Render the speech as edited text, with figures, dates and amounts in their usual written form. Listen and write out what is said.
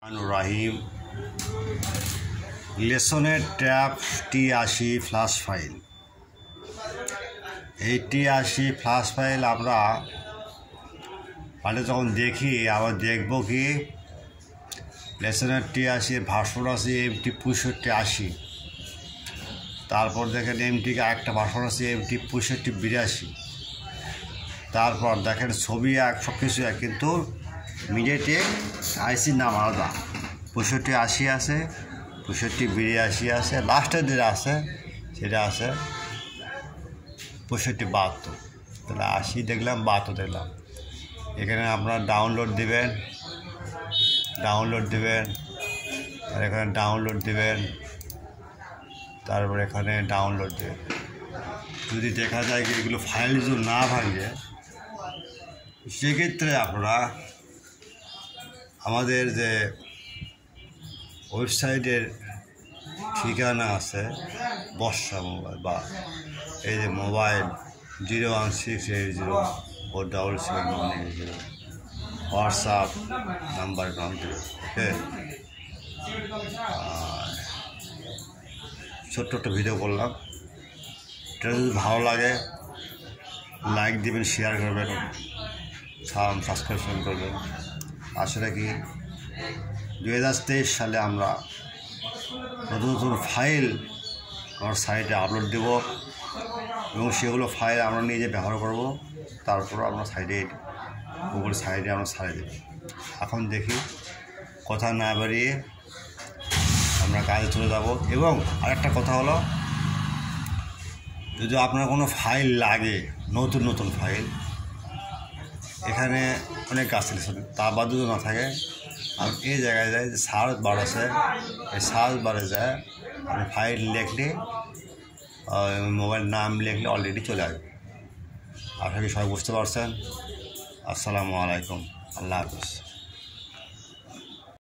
রাহিম লেসনের tab T80 flash file. এই T80 flash file আমরা যখন দেখি আবার দেখব কি লেসনের T80 ভার্সন আছে MT 6580, তারপর দেখেন MT-কে একটা ভার্সন আছে MT 6582, তারপর দেখেন ছবি এক সব কিছু এক, কিন্তু মিডিয়াটেক আইসির নাম আলাদা। 6580 আছে, 6582 আছে, লাস্টের যেটা আছে সেটা আছে 6572। তাহলে 80 দেখলাম, 72 দেখলাম। এখানে আপনারা ডাউনলোড দিবেন, আর এখানে ডাউনলোড দিবেন, তারপর এখানে ডাউনলোড দেবেন। যদি দেখা যায় কি এগুলো ফাইল যদি না ভাঙে, সেক্ষেত্রে আপনারা আমাদের যে ওয়েবসাইটের ঠিকানা আছে বর্ষা মোবাইল, বা এই যে মোবাইল 01680477790 হোয়াটসঅ্যাপ নাম্বার দেবে। ওকে, ছোট্ট একটা ভিডিও করলাম। এটা যদি ভালো লাগে লাইক দিবেন, শেয়ার করবেন, সাবস্ক্রিপশন করবেন। আসলে কি 2023 সালে আমরা নতুন নতুন ফাইল আমার সাইটে আপলোড দেব এবং সেগুলো ফাইল আমরা নিজে ব্যবহার করব, তারপর আমরা গুগল সাইটে আমরা ছাড়িয়ে দেব। এখন দেখি কথা না বাড়িয়ে আমরা কাজে চলে যাব। এবং আরেকটা কথা হলো, যদি আপনার কোনো ফাইল লাগে, নতুন নতুন ফাইল, এখানে অনেক গাছ আছে, তা বাদ যদি না থাকে, আর এই জায়গায় যায় যে সার্চ বার আছে, এই সার্চ বারে যায় আপনি ফাইল লিখলে, মোবাইল নাম লিখলে অলরেডি চলে আসবে। আপনাকে সবাই বুঝতে পারছেন। আসসালামু আলাইকুম, আল্লাহ হাফিজ।